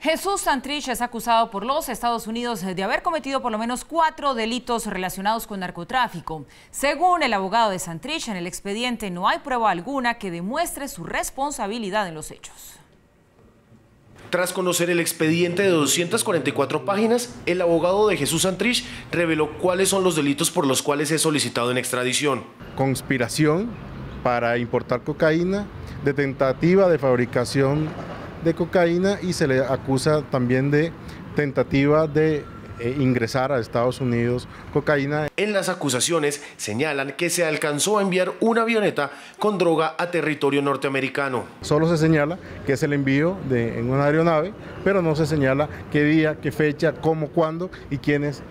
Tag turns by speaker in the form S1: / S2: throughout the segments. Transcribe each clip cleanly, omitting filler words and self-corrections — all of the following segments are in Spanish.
S1: Jesús Santrich es acusado por los Estados Unidos de haber cometido por lo menos 4 delitos relacionados con narcotráfico. Según el abogado de Santrich, en el expediente no hay prueba alguna que demuestre su responsabilidad en los hechos.
S2: Tras conocer el expediente de 244 páginas, el abogado de Jesús Santrich reveló cuáles son los delitos por los cuales es solicitado en extradición.
S3: Conspiración para importar cocaína, de tentativa de fabricación de cocaína, y se le acusa también de tentativa de ingresar a Estados Unidos cocaína.
S2: En las acusaciones señalan que se alcanzó a enviar una avioneta con droga a territorio norteamericano.
S3: Solo se señala que es el envío en una aeronave, pero no se señala qué día, qué fecha, cómo, cuándo y quiénes,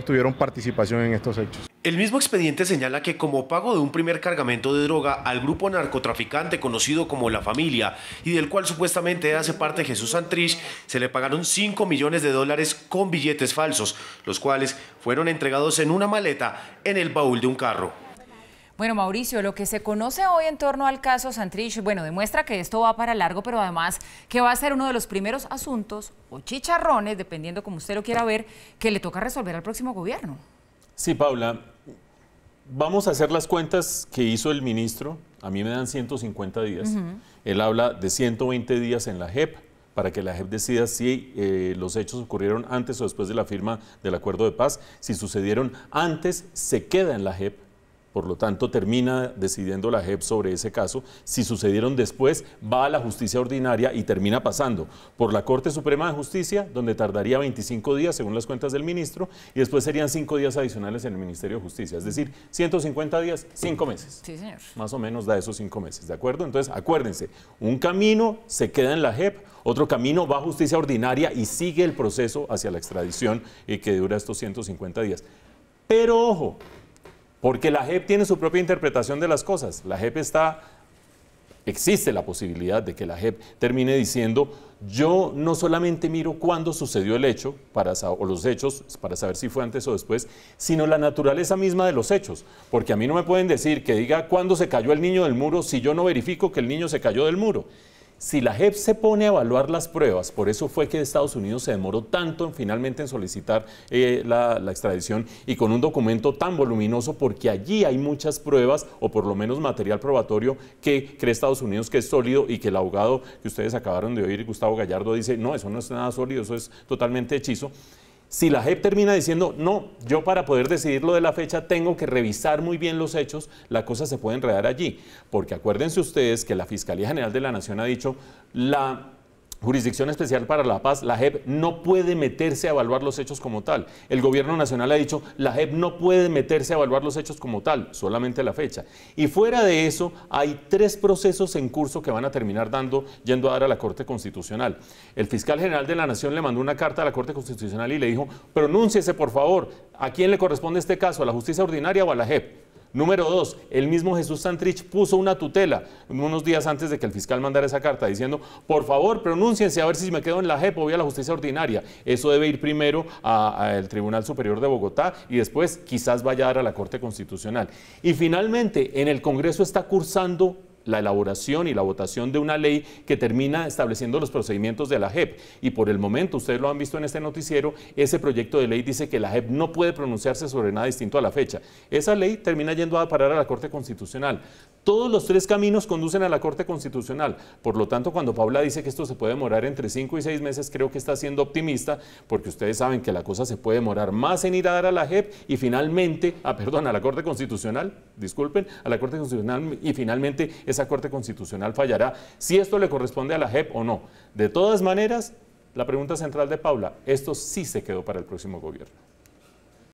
S3: tuvieron participación en estos hechos.
S2: El mismo expediente señala que como pago de un primer cargamento de droga al grupo narcotraficante conocido como La Familia, y del cual supuestamente hace parte Jesús Santrich, se le pagaron $5 millones con billetes falsos, los cuales fueron entregados en una maleta en el baúl de un carro.
S1: Bueno, Mauricio, lo que se conoce hoy en torno al caso Santrich, demuestra que esto va para largo, pero además que va a ser uno de los primeros asuntos o chicharrones, dependiendo como usted lo quiera ver, que le toca resolver al próximo gobierno.
S4: Sí, Paula, vamos a hacer las cuentas que hizo el ministro. A mí me dan 150 días. Él habla de 120 días en la JEP para que la JEP decida si los hechos ocurrieron antes o después de la firma del acuerdo de paz. Si sucedieron antes, se queda en la JEP. Por lo tanto, termina decidiendo la JEP sobre ese caso. Si sucedieron después, va a la justicia ordinaria y termina pasando por la Corte Suprema de Justicia, donde tardaría 25 días, según las cuentas del ministro, y después serían 5 días adicionales en el Ministerio de Justicia. Es decir, 150 días, 5 meses.
S1: Sí, señor.
S4: Más o menos da esos 5 meses, ¿de acuerdo? Entonces, acuérdense, un camino se queda en la JEP, otro camino va a justicia ordinaria y sigue el proceso hacia la extradición que dura estos 150 días. Pero ojo, porque la JEP tiene su propia interpretación de las cosas. La JEP existe la posibilidad de que la JEP termine diciendo: yo no solamente miro cuándo sucedió el hecho, o los hechos, para saber si fue antes o después, sino la naturaleza misma de los hechos. Porque a mí no me pueden decir que diga cuándo se cayó el niño del muro si yo no verifico que el niño se cayó del muro. Si la JEP se pone a evaluar las pruebas, por eso fue que Estados Unidos se demoró tanto finalmente en solicitar la extradición, y con un documento tan voluminoso, porque allí hay muchas pruebas, o por lo menos material probatorio, que cree Estados Unidos que es sólido, y que el abogado que ustedes acabaron de oír, Gustavo Gallardo, dice: no, eso no es nada sólido, eso es totalmente hechizo. Si la JEP termina diciendo: no, yo para poder decidir lo de la fecha tengo que revisar muy bien los hechos, la cosa se puede enredar allí. Porque acuérdense ustedes que la Fiscalía General de la Nación ha dicho: la Jurisdicción Especial para la Paz, la JEP, no puede meterse a evaluar los hechos como tal. El Gobierno Nacional ha dicho: la JEP no puede meterse a evaluar los hechos como tal, solamente la fecha. Y fuera de eso, hay 3 procesos en curso que van a terminar yendo a dar a la Corte Constitucional. El Fiscal General de la Nación le mandó una carta a la Corte Constitucional y le dijo: pronúnciese, por favor, ¿a quién le corresponde este caso? ¿A la justicia ordinaria o a la JEP? Número 2, el mismo Jesús Santrich puso una tutela unos días antes de que el fiscal mandara esa carta diciendo: por favor, pronúnciense a ver si me quedo en la JEP o voy a la justicia ordinaria. Eso debe ir primero al Tribunal Superior de Bogotá y después quizás vaya a dar a la Corte Constitucional. Y finalmente, en el Congreso está cursando la elaboración y la votación de una ley que termina estableciendo los procedimientos de la JEP. Y por el momento, ustedes lo han visto en este noticiero, ese proyecto de ley dice que la JEP no puede pronunciarse sobre nada distinto a la fecha. Esa ley termina yendo a parar a la Corte Constitucional. Todos los 3 caminos conducen a la Corte Constitucional. Por lo tanto, cuando Paula dice que esto se puede demorar entre 5 y 6 meses, creo que está siendo optimista, porque ustedes saben que la cosa se puede demorar más en ir a dar a la JEP y finalmente, a la Corte Constitucional, disculpen, a la Corte Constitucional, y finalmente esa Corte Constitucional fallará si esto le corresponde a la JEP o no. De todas maneras, la pregunta central de Paula: esto sí se quedó para el próximo gobierno.